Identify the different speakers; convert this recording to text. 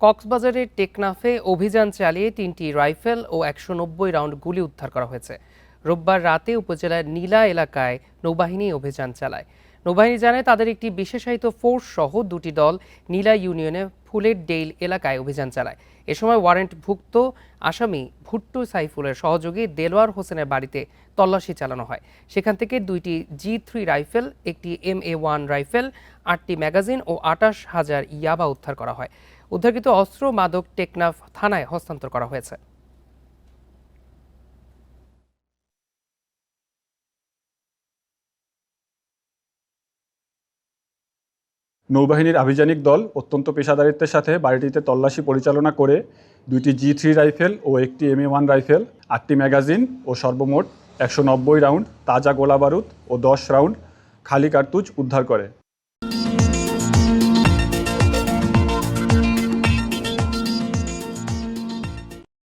Speaker 1: কক্সবাজারের টেকনাফে অভিযান চালিয়ে ৩টি রাইফেল ও ১৯০ রাউন্ড গুলি উদ্ধার করা হয়েছে। রোববার রাতে উপজেলার নীলা এলাকায় নৌবাহিনী অভিযান চালায়। নৌবাহিনী জানায় তাদের একটি বিশেষায়িত ফোর্স সহ দুটি দল নীলা ইউনিয়নে ফুলের ডেইল এলাকায় অভিযান চালায়। এ সময় ওয়ারেন্টভুক্ত আসামি ভুট্টু সাইফুলের সহযোগী দেলোয়ার হোসেনের বাড়িতে তল্লাশি চালানো হয়। সেখান থেকে দুইটি G3 রাইফেল, একটি MA1 রাইফেল, 8টি ম্যাগাজিন ও ২৮,০০০ ইয়াবা উদ্ধার করা হয়। উদ্ধারকৃত অস্ত্র মাদক টেকনাফ থানায় হস্তান্তর করা হয়েছে।
Speaker 2: নৌবাহিনীর আভিযানিক দল অত্যন্ত পেশাদারিত্বের সাথে বাড়িটিতে তল্লাশি পরিচালনা করে দুইটি G3 রাইফেল ও একটি MA1 রাইফেল, 8টি ম্যাগাজিন ও সর্বমোট ১৯০ রাউন্ড তাজা গোলাবারুদ ও 10 রাউন্ড খালি কার্তুজ উদ্ধার করে।